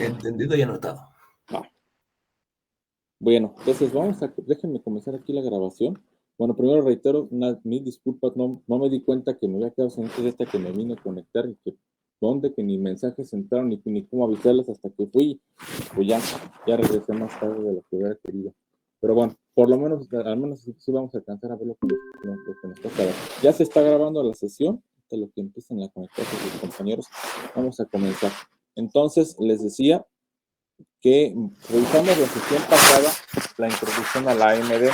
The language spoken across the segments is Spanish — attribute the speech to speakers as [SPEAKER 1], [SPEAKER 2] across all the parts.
[SPEAKER 1] Entendido y anotado.
[SPEAKER 2] Va. Bueno, entonces déjenme comenzar aquí la grabación. Bueno, primero reitero mis disculpas, no me di cuenta que me había quedado sin internet hasta que me vine a conectar y que ni mensajes entraron ni cómo avisarles hasta que fui, pues ya regresé más tarde de lo que hubiera querido. Pero bueno, por lo menos, al menos sí vamos a alcanzar a ver lo que nos toca ver. Ya se está grabando la sesión, de lo que empiezan a conectarse sus compañeros, vamos a comenzar. Entonces, les decía que revisamos la sesión pasada, la introducción a la AMD,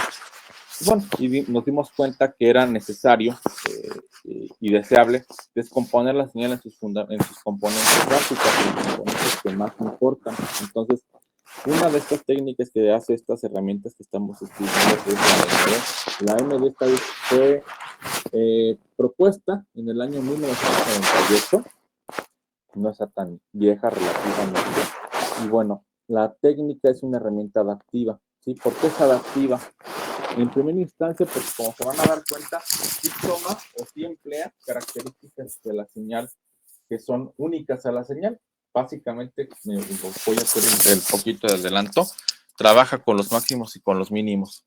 [SPEAKER 2] bueno, y nos dimos cuenta que era necesario y deseable descomponer la señal en sus componentes básicos, en los componentes que más importan. Entonces, una de estas técnicas que hace estas herramientas que estamos estudiando es la AMD. La AMD fue propuesta en el año 1998, no está tan vieja relativamente, y bueno, la técnica es una herramienta adaptiva, ¿sí? ¿Por qué es adaptiva? En primera instancia, pues como se van a dar cuenta, sí toma o sí emplea características de la señal que son únicas a la señal. Básicamente, voy a hacer un poquito de adelanto, trabaja con los máximos y con los mínimos.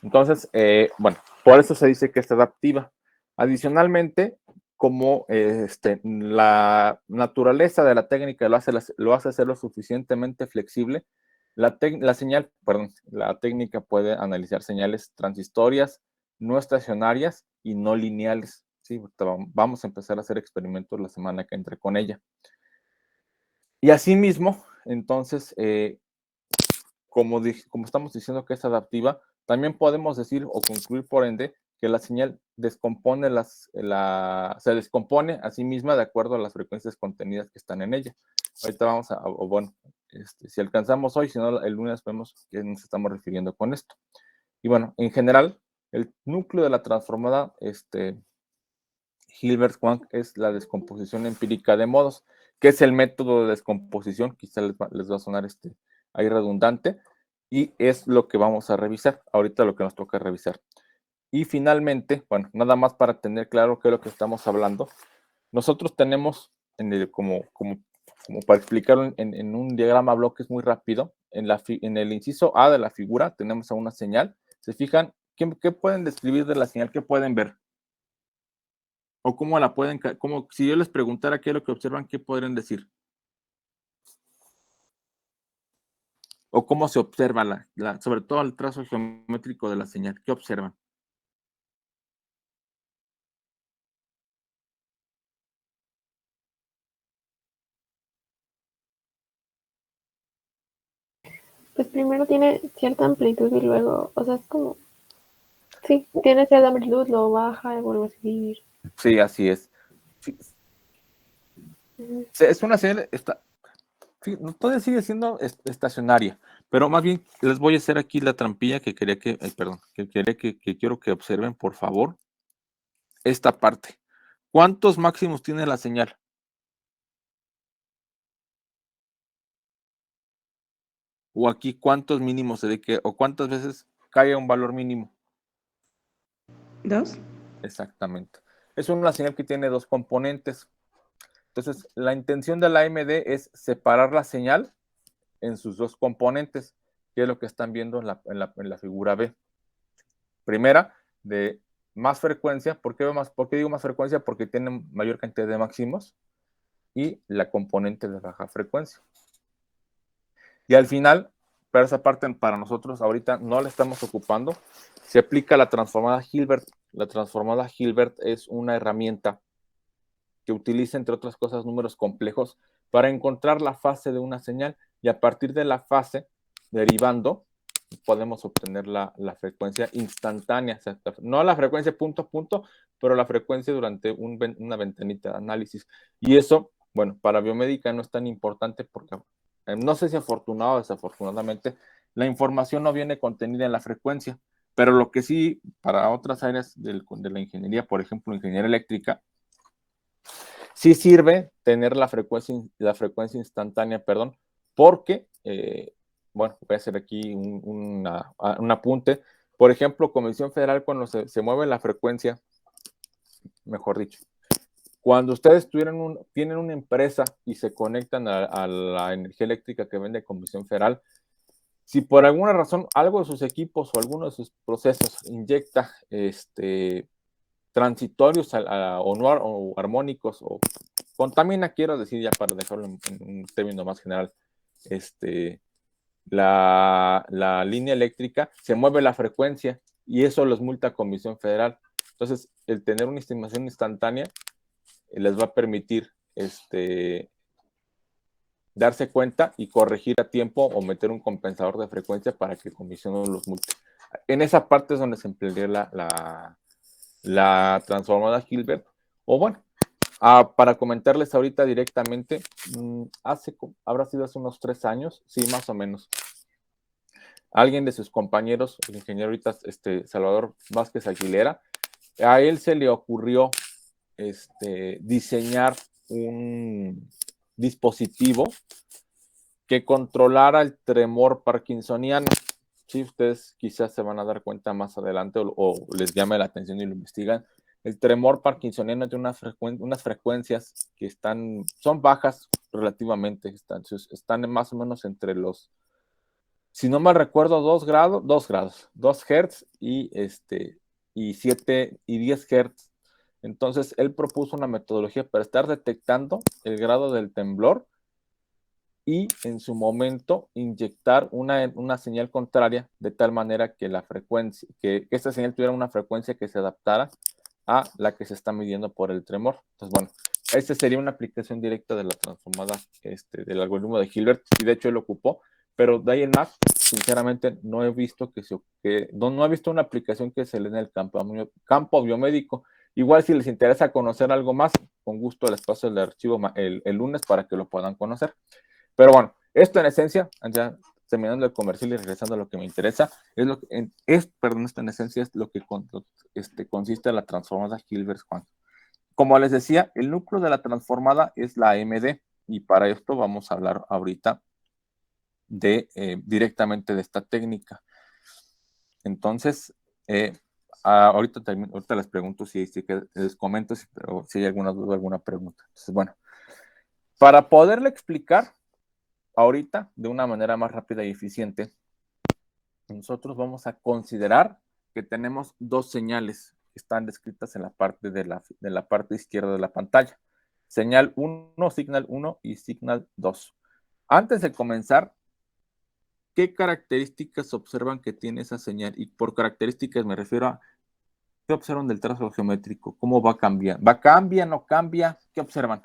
[SPEAKER 2] Entonces, bueno, por eso se dice que es adaptiva. Adicionalmente, como la naturaleza de la técnica lo hace ser lo suficientemente flexible, la técnica puede analizar señales transitorias, no estacionarias y no lineales. ¿Sí? Vamos a empezar a hacer experimentos la semana que entre con ella. Y asimismo, entonces, como estamos diciendo que es adaptiva, también podemos decir o concluir por ende que la señal se descompone a sí misma de acuerdo a las frecuencias contenidas que están en ella. Ahorita vamos bueno, si alcanzamos hoy, si no, el lunes vemos qué nos estamos refiriendo con esto. Y bueno, en general, el núcleo de la transformada Hilbert-Swank es la descomposición empírica de modos, que es el método de descomposición, quizá les va a sonar ahí redundante, y es lo que vamos a revisar, ahorita lo que nos toca revisar. Y finalmente, bueno, nada más para tener claro qué es lo que estamos hablando, nosotros tenemos, como para explicarlo en un diagrama bloques muy rápido, en el inciso A de la figura tenemos a una señal. ¿Se fijan? ¿Qué pueden describir de la señal? ¿Qué pueden ver? ¿O cómo la pueden, si yo les preguntara qué es lo que observan, qué podrían decir? ¿O cómo se observa sobre todo el trazo geométrico de la señal? ¿Qué observan?
[SPEAKER 3] Pues primero tiene cierta amplitud y luego, o sea, es como, sí, tiene cierta amplitud, luego baja y vuelve a seguir.
[SPEAKER 2] Sí, así es. Es una señal, todavía sigue siendo estacionaria, pero más bien les voy a hacer aquí la trampilla que quería que quiero que observen, por favor, esta parte. ¿Cuántos máximos tiene la señal? O aquí, ¿cuántos mínimos o cuántas veces cae un valor mínimo?
[SPEAKER 4] 2.
[SPEAKER 2] Exactamente. Es una señal que tiene dos componentes. Entonces, la intención de la AMD es separar la señal en sus dos componentes, que es lo que están viendo en la figura B. Primera, de más frecuencia. ¿Por qué digo más frecuencia? Porque tiene mayor cantidad de máximos. Y la componente de baja frecuencia. Y al final, pero esa parte para nosotros ahorita no la estamos ocupando, se aplica la transformada Hilbert. La transformada Hilbert es una herramienta que utiliza, entre otras cosas, números complejos para encontrar la fase de una señal y a partir de la fase, derivando, podemos obtener la frecuencia instantánea, o sea, no la frecuencia punto a punto, pero la frecuencia durante una ventanita de análisis. Y eso, bueno, para biomédica no es tan importante porque, no sé si afortunado o desafortunadamente, la información no viene contenida en la frecuencia, pero lo que sí, para otras áreas de la ingeniería, por ejemplo, ingeniería eléctrica, sí sirve tener la frecuencia instantánea, perdón, porque, bueno, voy a hacer aquí un apunte. Por ejemplo, Comisión Federal, cuando se mueve la frecuencia, mejor dicho, Cuando ustedes tienen una empresa y se conectan a la energía eléctrica que vende Comisión Federal, si por alguna razón algo de sus equipos o alguno de sus procesos inyecta transitorios o armónicos o contamina, quiero decir ya para dejarlo en un término más general, la línea eléctrica, se mueve la frecuencia y eso los multa Comisión Federal. Entonces, el tener una estimación instantánea les va a permitir darse cuenta y corregir a tiempo o meter un compensador de frecuencia para que Comisión no los multe. En esa parte es donde se emplearía la transformada Hilbert. O bueno, para comentarles ahorita directamente, habrá sido hace unos 3 años, sí, más o menos. Alguien de sus compañeros, el ingeniero ahorita, Salvador Vázquez Aguilera, a él se le ocurrió diseñar un dispositivo que controlara el tremor parkinsoniano. Sí, ustedes quizás se van a dar cuenta más adelante o les llame la atención y lo investigan. El tremor parkinsoniano tiene unas frecuencias que son bajas relativamente, están más o menos entre los, si no mal recuerdo, 2 Hz y 7 y 10 Hz. Entonces, él propuso una metodología para estar detectando el grado del temblor y en su momento inyectar una señal contraria de tal manera que que esta señal tuviera una frecuencia que se adaptara a la que se está midiendo por el tremor. Entonces, bueno, esta sería una aplicación directa de la transformada del algoritmo de Hilbert, y de hecho él lo ocupó, pero de ahí en más, sinceramente, no he visto no he visto una aplicación que se le dé en el campo biomédico. Igual si les interesa conocer algo más, con gusto les paso el archivo el lunes para que lo puedan conocer. Pero bueno, esto en esencia, ya terminando el comercial y regresando a lo que me interesa, esto en esencia es lo que consiste la transformada Hilbert, Juan. Como les decía, el núcleo de la transformada es la AMD, y para esto vamos a hablar ahorita directamente de esta técnica. Entonces, ahorita les pregunto si les comento si hay alguna duda, alguna pregunta. Entonces, bueno, para poderle explicar ahorita de una manera más rápida y eficiente, nosotros vamos a considerar que tenemos 2 señales que están descritas en la parte de la parte izquierda de la pantalla. Señal 1, Signal 1 y Signal 2. Antes de comenzar, ¿qué características observan que tiene esa señal? Y por características me refiero a ¿qué observan del trazo geométrico? ¿Cómo va cambiando? ¿Va cambia, no cambia? ¿Qué observan?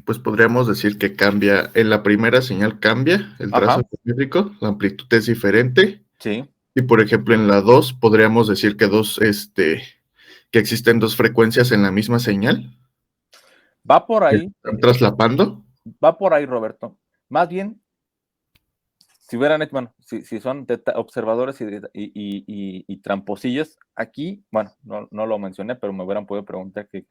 [SPEAKER 1] Pues podríamos decir que cambia, en la primera señal cambia el trazo geométrico, la amplitud es diferente.
[SPEAKER 2] Sí.
[SPEAKER 1] Y por ejemplo en la 2 podríamos decir que que existen 2 frecuencias en la misma señal.
[SPEAKER 2] Va por ahí.
[SPEAKER 1] ¿Están traslapando?
[SPEAKER 2] Va por ahí, Roberto. Más bien, si hubieran hecho, bueno, si son observadores y tramposillos, aquí, bueno, no lo mencioné, pero me hubieran podido preguntar qué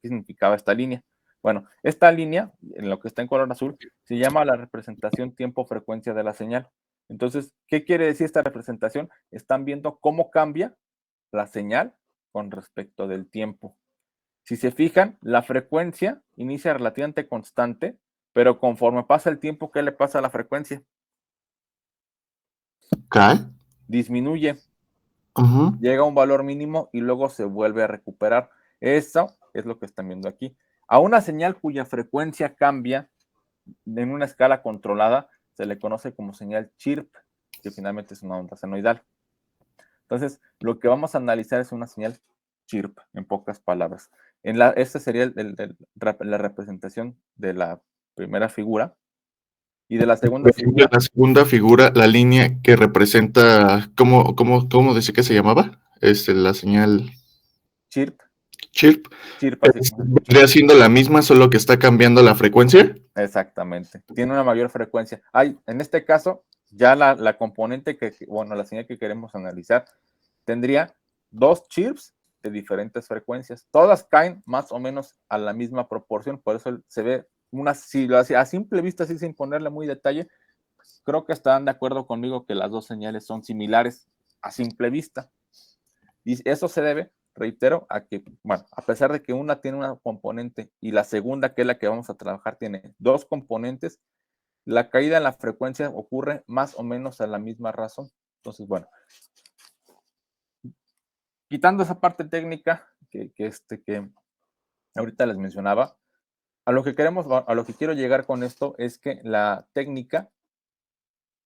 [SPEAKER 2] significaba esta línea. Bueno, esta línea, en lo que está en color azul, se llama la representación tiempo-frecuencia de la señal. Entonces, ¿qué quiere decir esta representación? Están viendo cómo cambia la señal con respecto del tiempo. Si se fijan, la frecuencia inicia relativamente constante, pero conforme pasa el tiempo, ¿qué le pasa a la frecuencia?
[SPEAKER 1] ¿Cae?
[SPEAKER 2] Disminuye,
[SPEAKER 1] Uh-huh.
[SPEAKER 2] llega a un valor mínimo y luego se vuelve a recuperar. Eso es lo que están viendo aquí. A una señal cuya frecuencia cambia en una escala controlada se le conoce como señal chirp, que finalmente es una onda senoidal. Entonces, lo que vamos a analizar es una señal chirp, en pocas palabras. Esta sería la representación de la primera figura. Y de la segunda figura.
[SPEAKER 1] La segunda figura, la línea que representa, ¿cómo dice que se llamaba? La señal
[SPEAKER 2] Chirp.
[SPEAKER 1] chirp.
[SPEAKER 2] Chirp, así.
[SPEAKER 1] ¿Vendría siendo la misma, solo que está cambiando la frecuencia?
[SPEAKER 2] Exactamente. Tiene una mayor frecuencia. En este caso, ya la componente la señal que queremos analizar tendría 2 chips de diferentes frecuencias. Todas caen más o menos a la misma proporción, por eso se ve si lo hace a simple vista, así sin ponerle muy detalle, creo que estarán de acuerdo conmigo que las dos señales son similares a simple vista. Y eso se debe, reitero, a que, bueno, a pesar de que una tiene una componente y la segunda, que es la que vamos a trabajar, tiene 2 componentes, la caída en la frecuencia ocurre más o menos a la misma razón. Entonces, bueno, quitando esa parte técnica que ahorita les mencionaba, a lo que quiero llegar con esto es que la técnica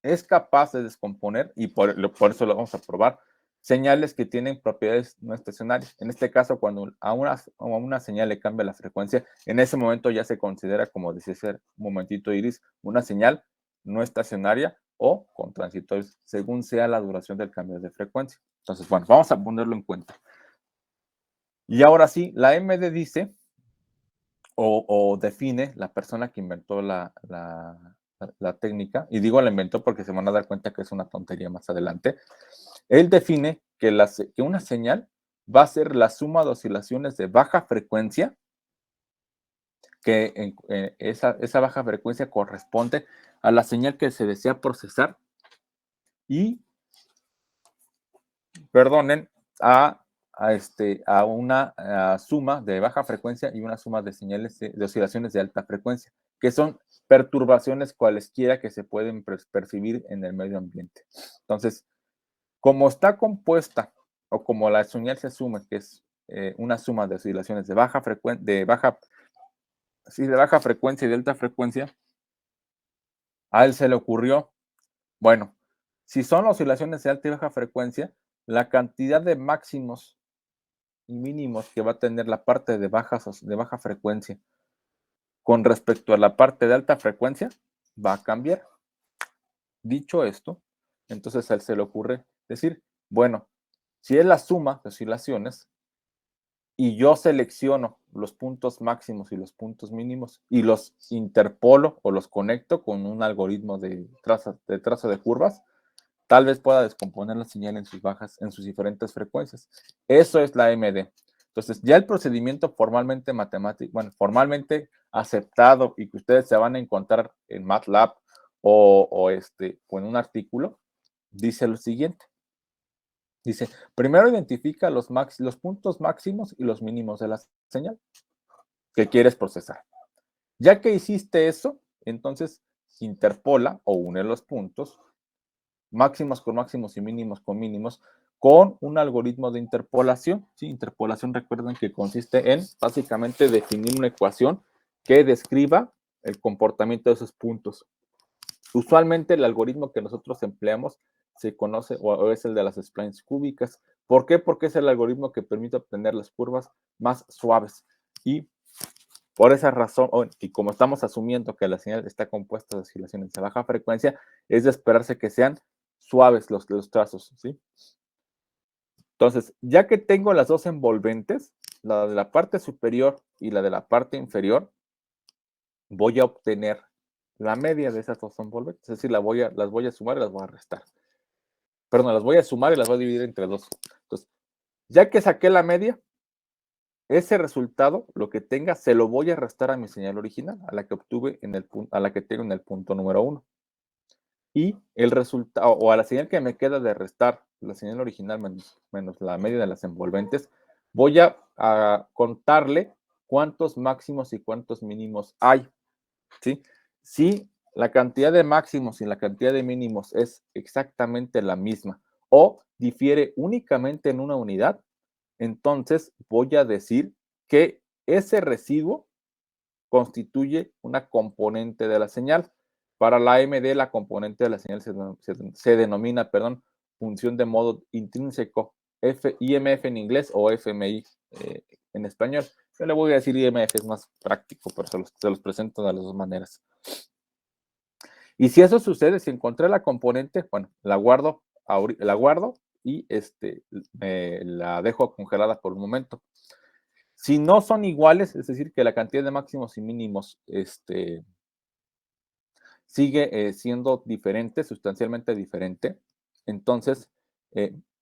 [SPEAKER 2] es capaz de descomponer, y por eso lo vamos a probar, señales que tienen propiedades no estacionarias. En este caso, cuando a una señal le cambia la frecuencia, en ese momento ya se considera, como decía hace un momentito Iris, una señal no estacionaria o con transitorios, según sea la duración del cambio de frecuencia. Entonces, bueno, vamos a ponerlo en cuenta. Y ahora sí, la MD dice o define la persona que inventó la técnica, y digo la inventó porque se van a dar cuenta que es una tontería más adelante. Él define que una señal va a ser la suma de oscilaciones de baja frecuencia, que esa baja frecuencia corresponde a la señal que se desea procesar y, perdonen, a una suma de baja frecuencia y una suma de señales de oscilaciones de alta frecuencia, que son perturbaciones cualesquiera que se pueden percibir en el medio ambiente. Entonces, como está compuesta o como la señal se asume que es una suma de oscilaciones de baja frecuencia y de alta frecuencia, a él se le ocurrió, bueno, si son oscilaciones de alta y baja frecuencia, la cantidad de máximos y mínimos que va a tener la parte de baja frecuencia con respecto a la parte de alta frecuencia va a cambiar. Dicho esto, entonces a él se le ocurre decir, bueno, si es la suma de oscilaciones y yo selecciono los puntos máximos y los puntos mínimos y los interpolo o los conecto con un algoritmo de trazo de curvas, tal vez pueda descomponer la señal en sus diferentes frecuencias. Eso es la MD. Entonces, ya el procedimiento formalmente matemático, bueno, formalmente aceptado y que ustedes se van a encontrar en MATLAB o en un artículo, dice lo siguiente. Dice, primero identifica los puntos máximos y los mínimos de la señal que quieres procesar. Ya que hiciste eso, entonces interpola o une los puntos máximos con máximos y mínimos con mínimos con un algoritmo de interpolación. ¿Sí? Interpolación, recuerden que consiste en básicamente definir una ecuación que describa el comportamiento de esos puntos. Usualmente el algoritmo que nosotros empleamos se conoce o es el de las splines cúbicas. ¿Por qué? Porque es el algoritmo que permite obtener las curvas más suaves. Y por esa razón, y como estamos asumiendo que la señal está compuesta de oscilaciones de baja frecuencia, es de esperarse que sean suaves los trazos, ¿sí? Entonces, ya que tengo las dos envolventes, la de la parte superior y la de la parte inferior, voy a obtener la media de esas dos envolventes, es decir, las voy a sumar y las voy a restar. Perdón, las voy a sumar y las voy a dividir entre dos. Entonces, ya que saqué la media, ese resultado, lo que tenga, se lo voy a restar a mi señal original, a la que obtuve a la que tengo en el punto número 1. Y el resultado, o a la señal que me queda de restar la señal original menos la media de las envolventes, voy a contarle cuántos máximos y cuántos mínimos hay. ¿Sí? Si la cantidad de máximos y la cantidad de mínimos es exactamente la misma o difiere únicamente en una unidad, entonces voy a decir que ese residuo constituye una componente de la señal. Para la MD, la componente de la señal se denomina, función de modo intrínseco, IMF en inglés o FMI en español. Yo le voy a decir IMF, es más práctico, pero se los presento de las dos maneras. Y si eso sucede, si encontré la componente, bueno, la guardo y la dejo congelada por un momento. Si no son iguales, es decir, que la cantidad de máximos y mínimos sigue siendo diferente, sustancialmente diferente, entonces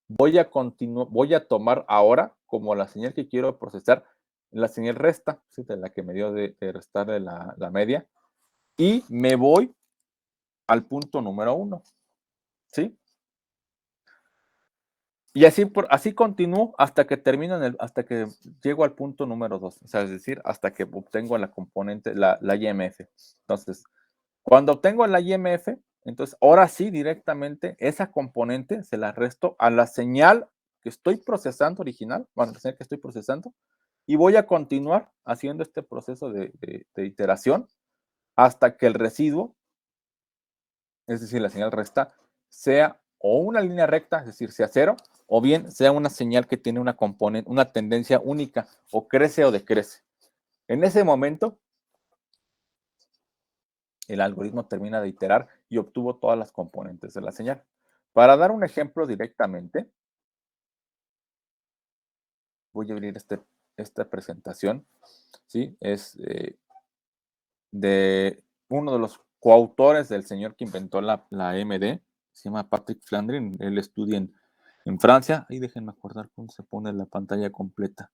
[SPEAKER 2] voy a tomar ahora como la señal que quiero procesar, la señal resta, ¿sí? De la que me dio de restarle la media, y me voy al punto número 1, ¿sí? Y así continúo hasta que termino hasta que llego al punto número 2, o sea, es decir, hasta que obtengo la componente, la IMF. Entonces, cuando obtengo la IMF, entonces ahora sí directamente esa componente se la resto a la señal que estoy procesando original, bueno, la señal que estoy procesando, y voy a continuar haciendo este proceso de iteración hasta que el residuo, es decir, la señal resta, sea o una línea recta, es decir, sea cero, o bien sea una señal que tiene una componente, una tendencia única, o crece o decrece. En ese momento, el algoritmo termina de iterar y obtuvo todas las componentes de la señal. Para dar un ejemplo directamente, voy a abrir esta presentación, ¿sí? Es de uno de los coautores del señor que inventó la AMD, se llama Patrick Flandrin, él estudia en Francia. Ahí déjenme acordar cómo se pone la pantalla completa.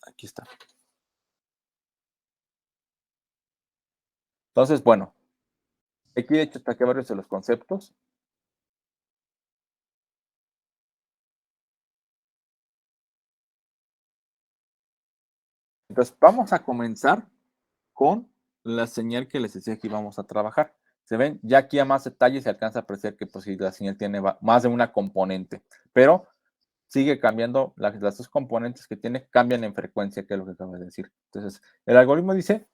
[SPEAKER 2] Aquí está. Entonces, bueno, aquí de hecho saqué varios de los conceptos. Entonces, vamos a comenzar con la señal que les decía que íbamos a trabajar. Se ven, ya aquí a más detalle se alcanza a apreciar que pues, si la señal tiene más de una componente, pero sigue cambiando, las dos componentes que tiene cambian en frecuencia, que es lo que acabo de decir. Entonces, el algoritmo dice,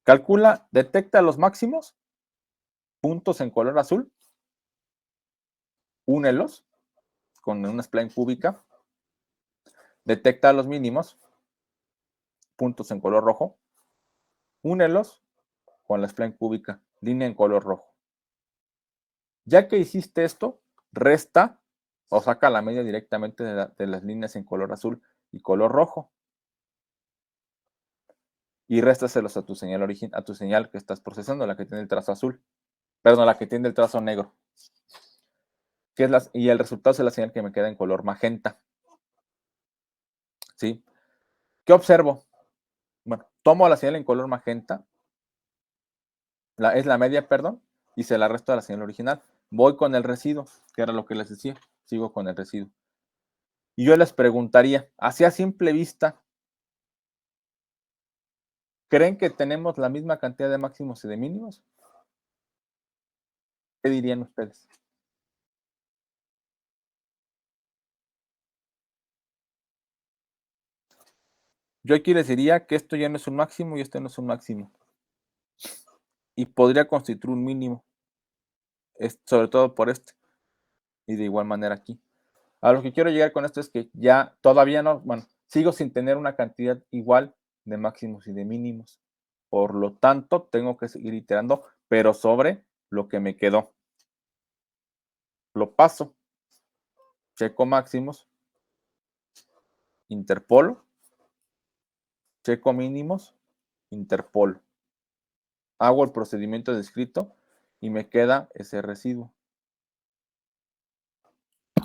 [SPEAKER 2] calcula, detecta los máximos, puntos en color azul, únelos con una spline cúbica, detecta los mínimos, puntos en color rojo, únelos con la spline cúbica, línea en color rojo. Ya que hiciste esto, resta o saca la media directamente de las líneas en color azul y color rojo. Y réstaselos a tu señal que estás procesando, la que tiene el trazo azul. Perdón, la que tiene el trazo negro. Y el resultado es la señal que me queda en color magenta. ¿Sí? ¿Qué observo? Bueno, tomo la señal en color magenta, es la media, perdón, y se la resto a la señal original. Voy con el residuo, que era lo que les decía. Sigo con el residuo. Y yo les preguntaría, así a simple vista, ¿creen que tenemos la misma cantidad de máximos y de mínimos? ¿Qué dirían ustedes? Yo aquí les diría que esto ya no es un máximo y esto no es un máximo. Y podría constituir un mínimo, sobre todo por este. Y de igual manera aquí. A lo que quiero llegar con esto es que ya todavía no, bueno, sigo sin tener una cantidad igual de máximos y de mínimos. Por lo tanto, tengo que seguir iterando, pero sobre lo que me quedó. Lo paso, checo máximos, interpolo, checo mínimos, interpolo. Hago el procedimiento descrito y me queda ese residuo.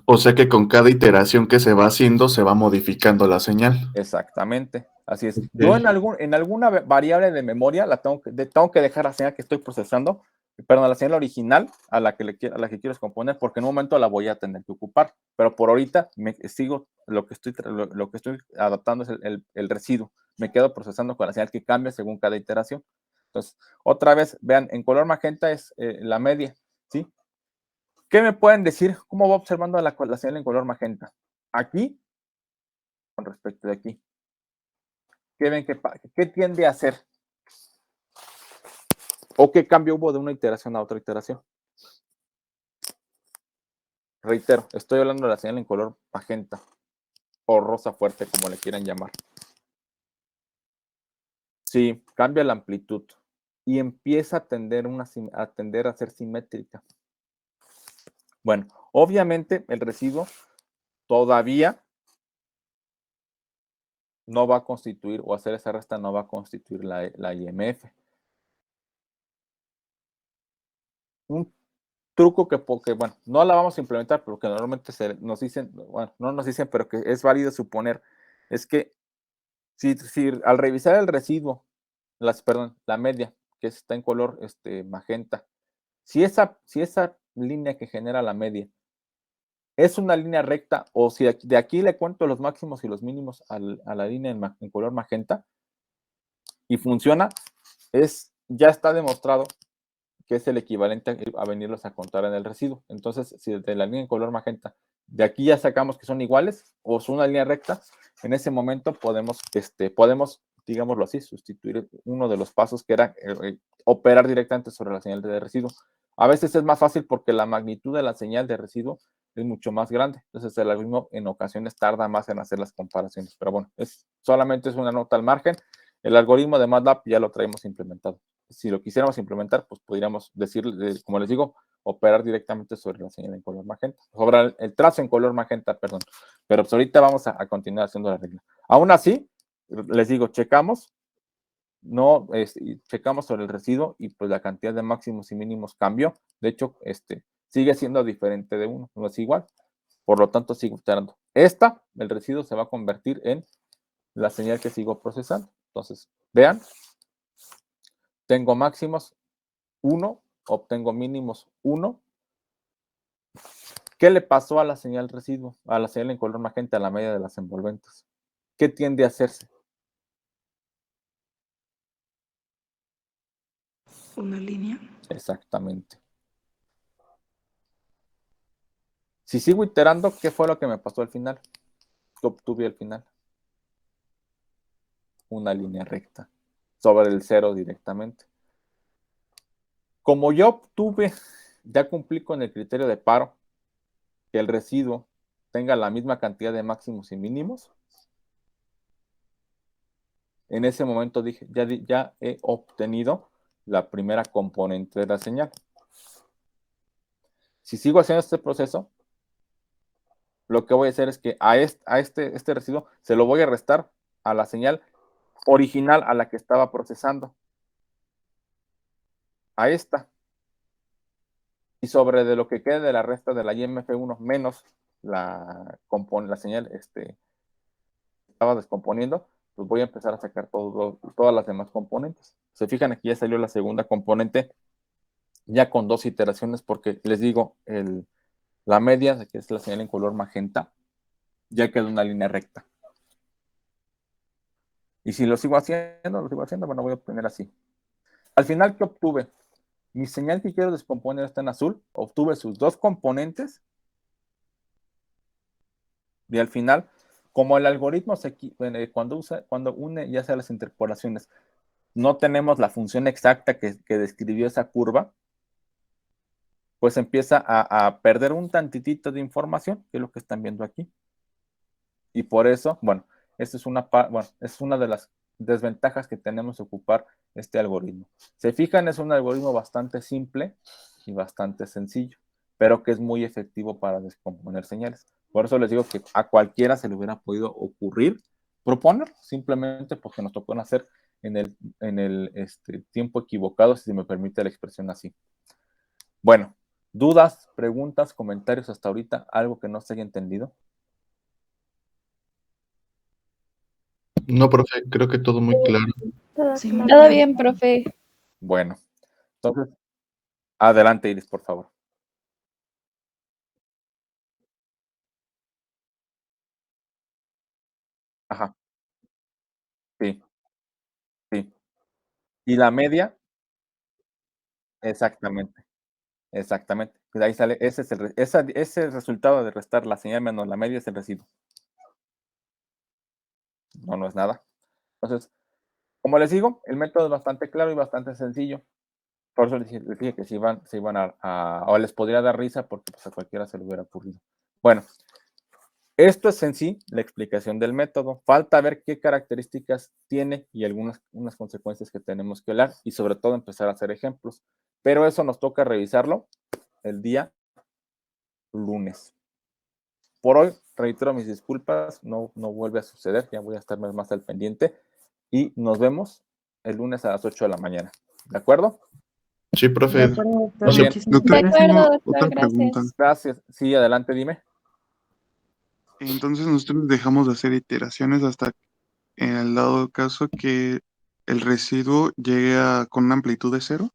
[SPEAKER 1] O sea que con cada iteración que se va haciendo, se va modificando la señal.
[SPEAKER 2] Exactamente, así es.
[SPEAKER 1] Okay.
[SPEAKER 2] Yo en alguna variable de memoria tengo que dejar la señal que estoy procesando, perdón, la señal original a la que quiero descomponer, porque en un momento la voy a tener que ocupar. Pero por ahorita lo que estoy adaptando es el residuo. Me quedo procesando con la señal que cambia según cada iteración. Entonces, otra vez, vean, en color magenta es la media, ¿sí? ¿Qué me pueden decir? ¿Cómo va observando la señal en color magenta? Aquí, con respecto de aquí. ¿Qué ven qué tiende a hacer? ¿O qué cambio hubo de una iteración a otra iteración? Reitero, estoy hablando de la señal en color magenta o rosa fuerte, como le quieran llamar. Sí, cambia la amplitud y empieza a tender a ser simétrica. Bueno, obviamente el residuo todavía no va a constituir, o hacer esa resta no va a constituir la IMF. Un truco que, bueno, no la vamos a implementar, pero que normalmente nos dicen, bueno, no nos dicen, pero que es válido suponer, es que si al revisar el residuo, la media, que está en color magenta, si esa línea que genera la media es una línea recta, o si de aquí le cuento los máximos y los mínimos a la línea en color magenta, y funciona, ya está demostrado que es el equivalente a venirlos a contar en el residuo. Entonces, si de la línea en color magenta, de aquí ya sacamos que son iguales o son una línea recta, en ese momento podemos, digámoslo así, sustituir uno de los pasos que era operar directamente sobre la señal de residuo. A veces es más fácil porque la magnitud de la señal de residuo es mucho más grande. Entonces, el algoritmo en ocasiones tarda más en hacer las comparaciones. Pero bueno, solamente es una nota al margen. El algoritmo de MATLAB ya lo traemos implementado. Si lo quisiéramos implementar, pues podríamos decir, como les digo, operar directamente sobre la señal en color magenta, sobre el trazo en color magenta, perdón. Pero pues ahorita vamos a continuar haciendo la regla. Aún así, les digo, checamos sobre el residuo y pues la cantidad de máximos y mínimos cambió. De hecho, sigue siendo diferente de uno, no es igual. Por lo tanto, sigo iterando. El residuo se va a convertir en la señal que sigo procesando. Entonces, vean, tengo máximos 1, obtengo mínimos 1. ¿Qué le pasó a la señal residuo? A la señal en color magenta, a la media de las envolventes. ¿Qué tiende a hacerse?
[SPEAKER 4] Una línea.
[SPEAKER 2] Exactamente. Si sigo iterando, ¿qué fue lo que me pasó al final? ¿Qué obtuve al final? Una línea recta sobre el 0 directamente. Como yo ya cumplí con el criterio de paro, que el residuo tenga la misma cantidad de máximos y mínimos, en ese momento dije, ya he obtenido la primera componente de la señal. Si sigo haciendo este proceso, lo que voy a hacer es que a este residuo se lo voy a restar a la señal original a la que estaba procesando. A esta. Y sobre de lo que quede de la resta de la IMF1 menos la señal estaba descomponiendo, pues voy a empezar a sacar todas las demás componentes. Se fijan, aquí ya salió la segunda componente ya con 2 iteraciones, porque les digo, la media, que es la señal en color magenta, ya quedó una línea recta. Y si lo sigo haciendo, bueno, voy a obtener así. Al final, ¿qué obtuve? Mi señal que quiero descomponer está en azul, obtuve sus 2 componentes, y al final, como el algoritmo cuando une ya sea las interpolaciones, no tenemos la función exacta que describió esa curva, pues empieza a perder un tantitito de información, que es lo que están viendo aquí. Y por eso, bueno, esta es una de las desventajas que tenemos de ocupar este algoritmo. Se fijan, es un algoritmo bastante simple y bastante sencillo, pero que es muy efectivo para descomponer señales. Por eso les digo que a cualquiera se le hubiera podido ocurrir proponer, simplemente porque nos tocó nacer en el tiempo equivocado, si se me permite la expresión así. Bueno, dudas, preguntas, comentarios hasta ahorita, algo que no se haya entendido.
[SPEAKER 1] No, profe, creo que todo muy claro.
[SPEAKER 4] Sí,
[SPEAKER 3] Todo bien, profe.
[SPEAKER 2] Bueno, entonces, adelante, Iris, por favor. Ajá, sí, sí. Y la media, exactamente, exactamente. De ahí sale, ese resultado de restar la señal menos la media es el residuo. No es nada. Entonces, como les digo, el método es bastante claro y bastante sencillo. Por eso les dije que se iban o les podría dar risa porque pues, a cualquiera se le hubiera ocurrido. Bueno, esto es en sí la explicación del método. Falta ver qué características tiene y unas consecuencias que tenemos que hablar y sobre todo empezar a hacer ejemplos. Pero eso nos toca revisarlo el día lunes. Por hoy, reitero mis disculpas, no vuelve a suceder, ya voy a estar más al pendiente y nos vemos el lunes a las 8 de la mañana. ¿De acuerdo?
[SPEAKER 1] Sí,
[SPEAKER 4] De
[SPEAKER 1] profe.
[SPEAKER 4] acuerdo, doctor.
[SPEAKER 1] No sé,
[SPEAKER 4] Muchísimas
[SPEAKER 3] De
[SPEAKER 4] gracias.
[SPEAKER 3] acuerdo, doctor,
[SPEAKER 5] otra
[SPEAKER 3] gracias.
[SPEAKER 5] pregunta.
[SPEAKER 2] Gracias. Sí, adelante, dime.
[SPEAKER 5] Entonces nosotros dejamos de hacer iteraciones hasta en el dado caso que el residuo llegue con una amplitud de 0.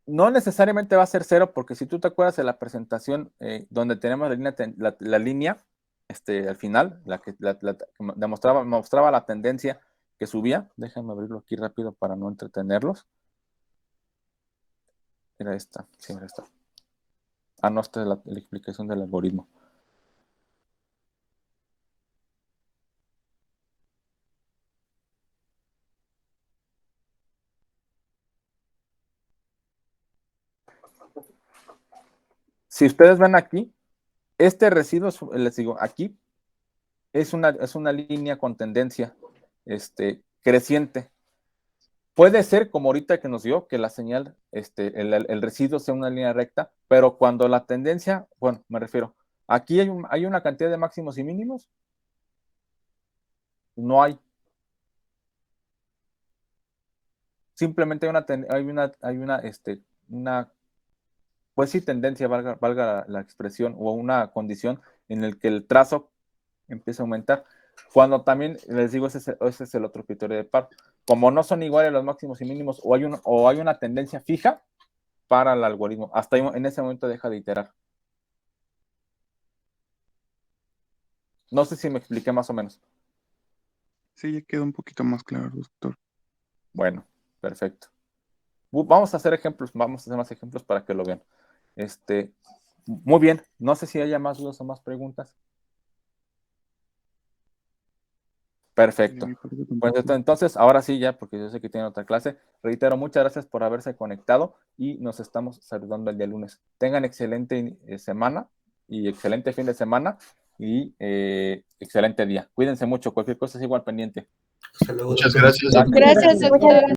[SPEAKER 2] No necesariamente va a ser 0, porque si tú te acuerdas de la presentación donde tenemos la línea al final, la que mostraba la tendencia que subía. Déjame abrirlo aquí rápido para no entretenerlos. Era esta, sí, era esta. Ah, no, esta es la explicación del algoritmo. Si ustedes ven aquí, este residuo, les digo, aquí es una línea con tendencia creciente. Puede ser, como ahorita que nos dio, que la señal, el residuo sea una línea recta, pero cuando la tendencia, bueno, me refiero, aquí hay una cantidad de máximos y mínimos. No hay. Simplemente hay una pues sí, tendencia, valga la expresión, o una condición en el que el trazo empieza a aumentar. Cuando también, les digo, ese es el otro criterio de par. Como no son iguales los máximos y mínimos, o hay una tendencia fija para el algoritmo. Hasta ahí, en ese momento deja de iterar. No sé si me expliqué más o menos.
[SPEAKER 5] Sí, ya queda un poquito más claro, doctor.
[SPEAKER 2] Bueno, perfecto. Vamos a hacer ejemplos, vamos a hacer más ejemplos para que lo vean. Muy bien, no sé si haya más dudas o más preguntas. Perfecto. Pues entonces, ahora sí ya, porque yo sé que tienen otra clase, reitero, muchas gracias por haberse conectado y nos estamos saludando el día lunes. Tengan excelente semana y excelente fin de semana y excelente día. Cuídense mucho, cualquier cosa es igual pendiente.
[SPEAKER 1] Muchas gracias, doctor.
[SPEAKER 3] Gracias, doctor.